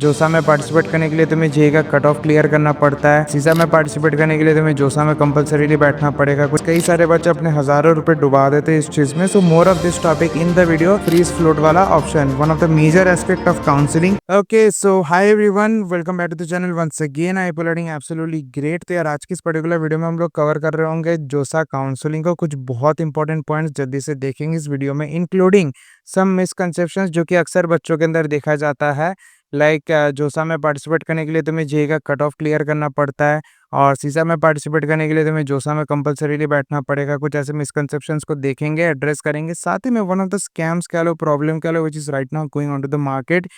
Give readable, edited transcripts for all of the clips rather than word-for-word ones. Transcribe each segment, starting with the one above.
जोसा में पार्टिसिपेट करने के लिए तुम्हें जेई का कट ऑफ क्लियर करना पड़ता है। सीसा में पार्टिसिपेट करने के लिए तुम्हें जोसा में कंपलसरीली बैठना पड़ेगा। कुछ कई सारे बच्चे अपने हजारों रुपए डुबा देते हैं इस चीज में। So more of this topic in the video, freeze float वाला option, one of the major aspect of counselling. Okay, so hi everyone, welcome back to the channel once again. I am absolutely great. तो यार आज की इस particular video में हम लोग cover कर रहे होंगे जोसा काउंसलिंग को। कुछ बहुत इंपॉर्टेंट पॉइंट्स जल्दी से देखेंगे इस वीडियो में, इंक्लूडिंग सम मिसकंसेप्शंस जो कि अक्सर बच्चों के अंदर देखा जाता है। जोसा में पार्टिसिपेट करने के लिए तुम्हें जेई का कट ऑफ क्लियर करना पड़ता है, और सीसा में पार्टिसिपेट करने के लिए तुम्हें जोसा में कंपलसरीली बैठना पड़ेगा। कुछ ऐसे मिसकंसेप्शंस को देखेंगे, एड्रेस करेंगे। साथ ही में वन ऑफ द स्कैम्स कह लो, प्रॉब्लम कह लो, which is right now going on to the market.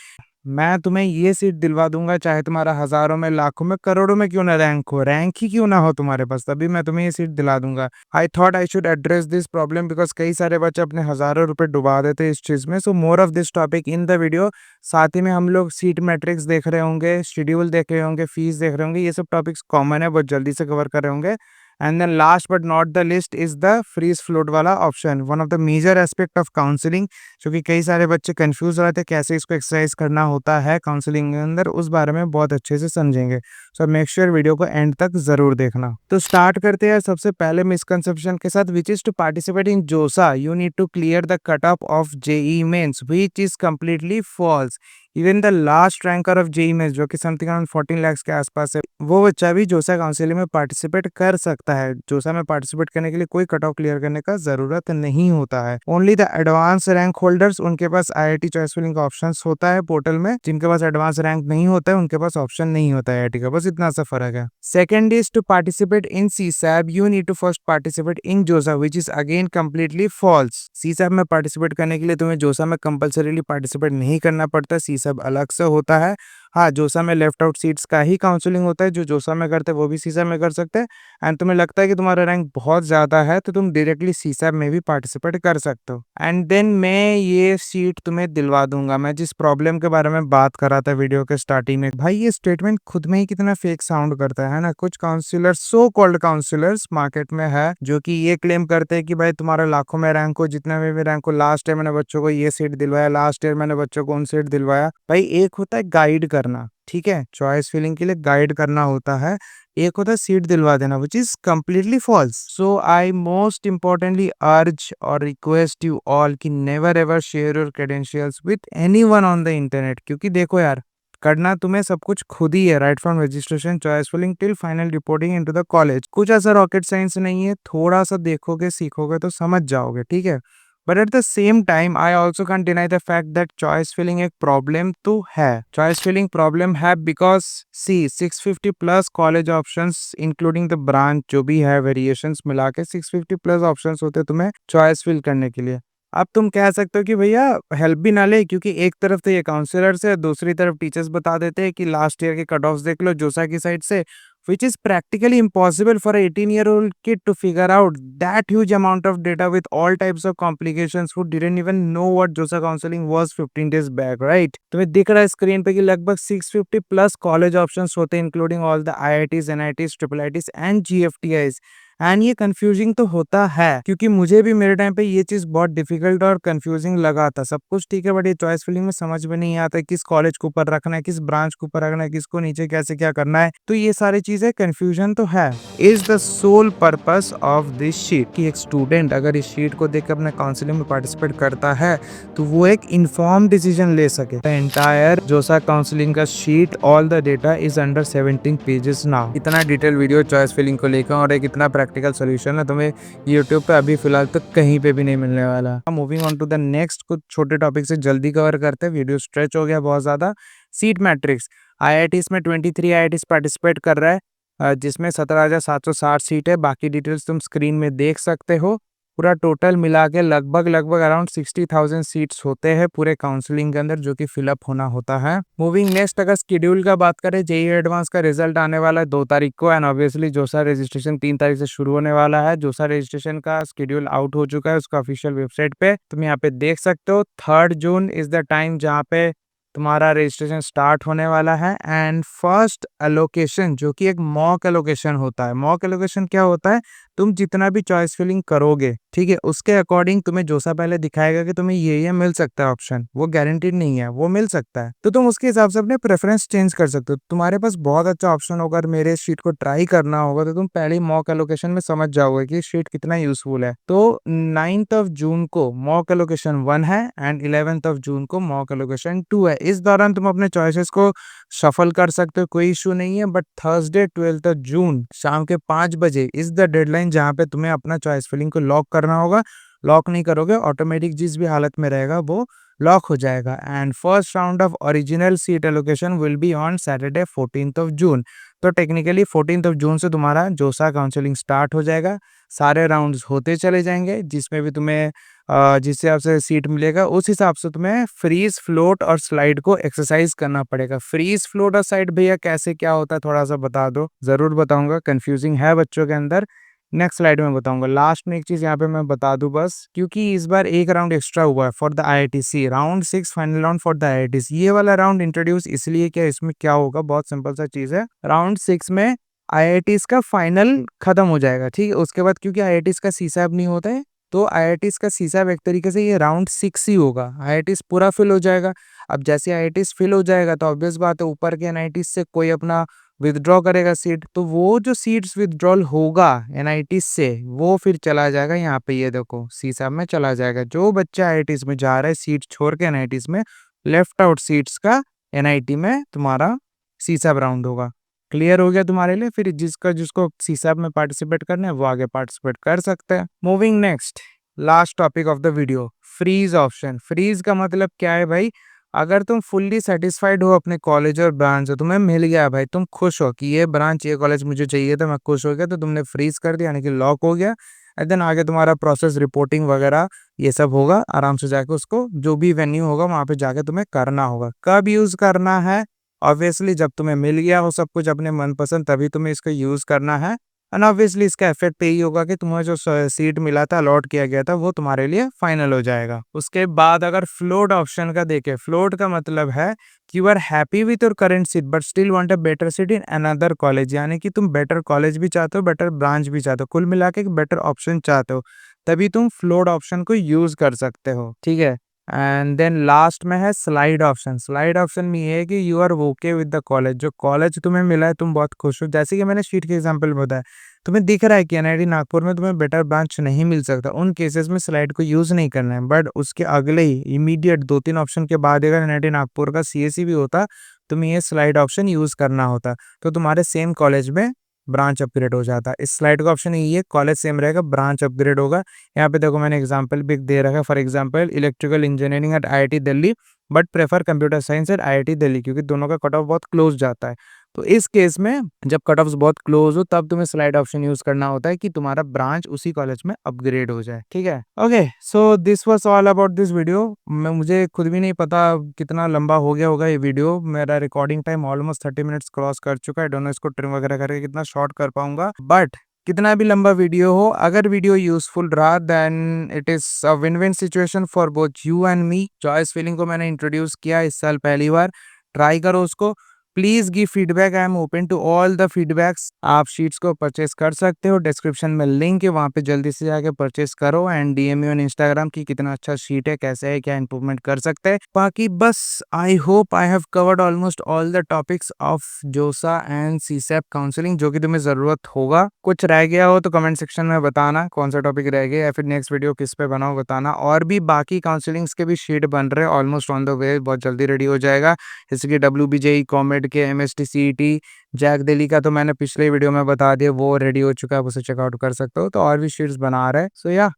मैं तुम्हें ये सीट दिलवा दूंगा, चाहे तुम्हारा हजारों में, लाखों में, करोड़ों में क्यों ना रैंक हो, रैंक ही क्यों ना हो तुम्हारे पास, तभी मैं तुम्हें ये सीट दिला दूंगा। I thought I should address this problem because कई सारे बच्चे अपने हजारों रुपए डुबा देते हैं इस चीज में। So more of this topic in the video. साथ ही में हम लोग सीट मैट्रिक्स देख रहे होंगे, शेड्यूल देख रहे होंगे, फीस देख रहे होंगे। ये सब टॉपिक्स कॉमन है, बहुत जल्दी से कवर कर रहे होंगे। And then last but not the list is the freeze float वाला option, one of the major aspect of counselling, क्योंकि कई सारे बच्चे कंफ्यूज रहते हैं कैसे इसको एक्सरसाइज करना होता है काउंसलिंग के अंदर। उस बारे में बहुत अच्छे से समझेंगे। सो मेक श्योर वीडियो को एंड तक जरूर देखना। तो स्टार्ट करते हैं सबसे पहले मिसकंसेप्शन के साथ, which is to participate in JoSAA you need to clear the cut off JEE mains, which is completely false. Even the last ranker of JEE mains, जो कि समथिंग अराउंड 14 लाख के आसपास है, वो बच्चा भी जोसा काउंसिलिंग में पार्टिसिपेट कर सकता है। जोसा में पार्टिसिपेट करने के लिए कोई कट ऑफ क्लियर करने का जरूरत नहीं होता है। Only the advance rank holders, उनके पास आईआईटी चॉइस फिलिंग का ऑप्शन होता है पोर्टल में। जिनके पास एडवांस रैंक नहीं होता है उनके पास ऑप्शन नहीं होता है आईआईटी का, बस इतना सा फर्क है। Second is to participate in CSAB you need to first participate in JoSAA, which is again completely false. CSAB में पार्टिसिपेट करने के लिए तुम्हें जोसा में कंपलसरीली पार्टिसिपेट नहीं करना पड़ता, सीसैब अलग से होता है। हाँ, जोसा में लेफ्ट आउट सीट्स का ही काउंसलिंग होता है। जो जोसा में करते हैं वो भी सीसैब में कर सकते हैं। एंड तुम्हें लगता है कि तुम्हारा रैंक बहुत ज्यादा है तो तुम डायरेक्टली सीसैब में भी पार्टिसिपेट कर सकते हो। एंड देन मैं ये सीट तुम्हें दिलवा दूंगा। मैं जिस प्रॉब्लम के बारे में बात कर रहा था वीडियो के स्टार्टिंग में, भाई ये स्टेटमेंट खुद में ही कितना फेक साउंड करता है ना। कुछ counsellor, so called counsellors market में है जो कि ये क्लेम करते हैं कि भाई तुम्हारा लाखों में रैंक हो, जितने में भी रैंक हो, लास्ट ईयर मैंने बच्चों को ये सीट दिलवाया, लास्ट ईयर मैंने बच्चों को उन सीट दिलवाया। भाई एक होता है गाइड करना, ठीक है, चॉइस फिलिंग के लिए गाइड करना होता है। एक होता है सीट दिलवा देना, which is completely false. So I most importantly urge और रिक्वेस्ट यू ऑल कि never ever share your credentials with anyone on the internet. क्योंकि देखो यार, करना तुम्हें सब कुछ खुद ही है, right from registration, choice filling till final reporting into the college. कुछ ऐसा रॉकेट साइंस नहीं है, थोड़ा सा देखोगे सीखोगे तो समझ जाओगे, ठीक है। But at the same time I also can deny the fact that choice filling एक प्रॉब्लम तो है। चॉइस फिलिंग प्रॉब्लम है because see 650 plus college options including the branch, जो भी है वेरिएशंस मिला के 650 प्लस ऑप्शंस होते हैं तुम्हें चॉइस फिल करने के लिए। अब तुम कह सकते हो कि भैया हेल्प भी ना ले, क्योंकि एक तरफ तो ये काउंसलर्स है, दूसरी तरफ टीचर्स बता देते हैं कि लास्ट ईयर के कट ऑफ्स देख लो जोसा की साइड से, which is practically impossible for a 18-year-old kid to figure out that huge amount of data with all types of complications who didn't even know what JOSA counseling was 15 days back, right? तुम्हें दिख रहा है screen पे कि लगभग 650 plus college options होते हैं, including all the IITs, NITs, triple ITs and GFTIs. And ये कंफ्यूजिंग तो होता है, क्योंकि मुझे भी मेरे टाइम पे ये चीज बहुत डिफिकल्ट और कंफ्यूजिंग लगा था। सब कुछ ठीक है, बट ये चॉइस फिलिंग में समझ में नहीं आता किस कॉलेज को ऊपर रखना है, किस ब्रांच को ऊपर रखना है, किसको नीचे, कैसे क्या करना है। तो ये सारी चीजें कंफ्यूजन तो है। Is the sole purpose of this sheet कि एक स्टूडेंट अगर इस शीट को देख अपने काउंसलिंग में पार्टिसिपेट करता है तो वो एक इन्फॉर्म डिसीजन ले सके। द एंटायर जोसा काउंसलिंग का sheet, all the data is under 17 pages now. इतना डिटेल वीडियो चॉइस फिलिंग को लेकर और एक इतना प्रैक्टिकल सोल्यूशन है तुम्हें यूट्यूब पे अभी फिलहाल तो कहीं पे भी नहीं मिलने वाला। Moving on to the next, कुछ छोटे टॉपिक से जल्दी कवर करते हैं, वीडियो स्ट्रेच हो गया बहुत ज्यादा। सीट मैट्रिक्स, आईआईटीज में 23 आईआईटीज पार्टिसिपेट कर रहा है, जिसमें 17,760 सीट है। बाकी डिटेल्स तुम स्क्रीन में देख सकते हो। पूरा टोटल मिला के लगभग अराउंड 60,000 सीट्स होते हैं पूरे काउंसलिंग के अंदर, जो कि फिलअप होना होता है। मूविंग नेक्स्ट, अगर शेड्यूल का बात करें, जेईई एडवांस का रिजल्ट आने वाला है 2 तारीख को, एंड ऑब्वियसली जोसा रजिस्ट्रेशन 3 तारीख से शुरू होने वाला है। जोसा रजिस्ट्रेशन का शेड्यूल आउट हो चुका है उसका ऑफिशियल वेबसाइट पे, तुम यहाँ पे देख सकते हो। 3 जून इज द टाइम जहाँ पे तुम्हारा रजिस्ट्रेशन स्टार्ट होने वाला है। एंड फर्स्ट एलोकेशन, जो कि एक मॉक एलोकेशन होता है। मॉक एलोकेशन क्या होता है, तुम जितना भी चॉइस फिलिंग करोगे ठीक है, उसके अकॉर्डिंग तुम्हें जोसा पहले दिखाएगा कि तुम्हें ये मिल सकता है ऑप्शन, वो गारंटीड नहीं है, वो मिल सकता है, तो तुम उसके हिसाब से अपने प्रेफरेंस चेंज कर सकते हो। तुम्हारे पास बहुत अच्छा ऑप्शन होगा, अगर मेरे शीट को ट्राई करना होगा तो तुम पहले ही मॉक एलोकेशन में समझ जाओगे कि शीट कितना यूजफुल है। तो 9th ऑफ जून को मॉक एलोकेशन 1 है एंड 11th ऑफ जून को मॉक एलोकेशन 2 है। इस दौरान तुम अपने चॉइसेस को शफल कर सकते हो, कोई इशू नहीं है, बट थर्सडे 12th जून शाम के 5 बजे इज द डेडलाइन जहां पे तुम्हें अपना चॉइस फिलिंग को लॉक करना होगा। लॉक नहीं करोगे, ऑटोमेटिक जिस भी हालत में रहेगा वो लॉक हो जाएगा। And first round of original seat allocation will be on Saturday 14th of June. तो टेक्निकली 14th ऑफ जून से तुम्हारा जोसा काउंसलिंग स्टार्ट हो जाएगा, सारे राउंड्स होते चले जाएंगे, जिसमें भी तुम्हें जिस हिसाब से सीट मिलेगा उस हिसाब से तुम्हें फ्रीज, फ्लोट और स्लाइड को एक्सरसाइज करना पड़ेगा। फ्रीज, फ्लोट और स्लाइड भैया कैसे क्या होता है थोड़ा सा बता दो। जरूर बताऊंगा, कंफ्यूजिंग है बच्चों के अंदर, नेक्स्ट स्लाइड में बताऊंगा। लास्ट में एक चीज यहाँ पे मैं बता दूं बस, क्योंकि इस बार एक राउंड एक्स्ट्रा हुआ है for the IITs, round 6 final round for the IITs. ये वाला राउंड इंट्रोड्यूस इसलिए क्या, इसमें क्या होगा, बहुत सिंपल सा चीज है। राउंड 6 में आईआईटीज का फाइनल खत्म हो जाएगा, ठीक है। उसके बाद क्योंकि आईआईटीज का सीसैब नहीं होता है, तो आईआईटीज का सीसैब एक तरीके से ये राउंड 6 ही होगा। आईआईटीज पूरा फिल हो जाएगा। अब जैसे आईआईटीज फिल हो जाएगा तो ऑब्वियस बात है ऊपर के एनआईटीज से कोई अपना विथड्रॉ करेगा सीट, तो वो जो सीट्स विथड्रॉल होगा एनआईटीज से वो फिर चला जाएगा यहाँ पे, ये देखो सीसैब में चला जाएगा। जो बच्चा आईआईटीज में जा रहा है सीट छोड़ के एनआईटीज में, लेफ्ट आउट सीट्स का एनआईटी में तुम्हारा सीसैब राउंड होगा। क्लियर हो गया तुम्हारे लिए। फिर जिसका जिसको सीसैब में पार्टिसिपेट करना है वो आगे पार्टिसिपेट कर सकते हैं। Moving next, last topic of the video, freeze option. Freeze का मतलब क्या है भाई, अगर तुम फुल्ली सेटिस्फाइड हो अपने कॉलेज और ब्रांच से, तुम्हें मिल गया भाई, तुम खुश हो कि ये ब्रांच ये कॉलेज मुझे चाहिए था, मैं खुश हो गया, तो तुमने फ्रीज कर दिया यानी कि लॉक हो गया। एंड देन आगे तुम्हारा प्रोसेस, रिपोर्टिंग वगैरह ये सब होगा, आराम से जाके उसको जो भी वेन्यू होगा वहां पे जाके तुम्हें करना होगा। कब यूज करना है, ऑब्वियसली जब तुम्हें मिल गया हो सब कुछ अपने मनपसंद, तभी तुम्हें इसको यूज करना है। एंड ऑब्वियसली इसका इफेक्ट यही होगा कि तुम्हें जो सीट मिला था, अलॉट किया गया था, वो तुम्हारे लिए फाइनल हो जाएगा। उसके बाद अगर फ्लोट ऑप्शन का देखें, फ्लोट का मतलब है कि you are happy with your current seat but still want a better seat in another college, यानी कि तुम बेटर कॉलेज भी चाहते हो, बेटर ब्रांच भी चाहते हो, कुल मिला के बेटर ऑप्शन चाहते हो, तभी तुम फ्लोट ऑप्शन को यूज कर सकते हो, ठीक है। एंड देन लास्ट में है स्लाइड ऑप्शन। स्लाइड ऑप्शन में ये है कि you are okay with the college, जो कॉलेज तुम्हें मिला है तुम बहुत खुश हो। जैसे कि मैंने शीट के एग्जांपल में बताया, तुम्हें दिख रहा है कि एनआईटी नागपुर में तुम्हें बेटर ब्रांच नहीं मिल सकता, उन केसेस में स्लाइड को यूज नहीं करना है। बट उसके अगले ही इमीडिएट 2-3 ऑप्शन के बाद अगर एनआईटी नागपुर का सीएससी भी होता, तुम्हें ये स्लाइड ऑप्शन यूज करना होता, तो तुम्हारे सेम कॉलेज में ब्रांच अपग्रेड हो जाता। इस स्लाइड का ऑप्शन यही है, कॉलेज सेम रहेगा, ब्रांच अपग्रेड होगा। यहाँ पे देखो मैंने एग्जांपल भी दे रखा है, for example electrical engineering at IIT Delhi but prefer computer science eight IIT Delhi, क्योंकि दोनों का कट ऑफ बहुत क्लोज जाता है। तो इस केस में जब कट ऑफ बहुत क्लोज हो तब तुम्हें स्लाइड ऑप्शन यूज करना होता है कि तुम्हारा ब्रांच उसी कॉलेज में अपग्रेड हो जाए, ठीक है। Okay, so this was all about this video. मैं मुझे खुद भी नहीं पता कितना लंबा हो गया होगा ये वीडियो, मेरा recording time almost 30 minutes cross कर चुका है। डोंट नो इसको ट्रिम वगैरह करके कितना शॉर्ट कर पाऊंगा, बट कितना भी लंबा वीडियो हो, अगर वीडियो यूजफुल रहा then it is a win win situation for both you and me. Choice filling को मैंने इंट्रोड्यूस किया इस साल पहली बार, ट्राई करो उसको, please give feedback, I am open to all the feedbacks. आप शीट्स को परचेस कर सकते हो, डिस्क्रिप्शन में लिंक है, वहां पे जल्दी से जाके परचेस करो। And DM me on Instagram की कितना अच्छा शीट है, कैसे है, क्या इंप्रूवमेंट कर सकते हैं। बाकी बस I hope I have covered almost all the topics of जोसा एंड सीसैप काउंसलिंग, जो कि तुम्हें जरूरत होगा। कुछ रह गया हो तो कमेंट सेक्शन में बताना कौन सा टॉपिक रह गया, या फिर नेक्स्ट वीडियो किस पे बनाओ बताना। और भी बाकी काउंसलिंग्स के भी शीट बन रहे हैं, ऑलमोस्ट ऑन द वे, बहुत जल्दी रेडी हो जाएगा। जैसे कि WBJE, कॉमेड के, एमएसटी सीईटी, जैक दिल्ली का तो मैंने पिछले वीडियो में बता दिया, वो रेडी हो चुका है, आप उसे चेकआउट कर सकते हो। तो और भी शीट्स बना रहे हैं, सो या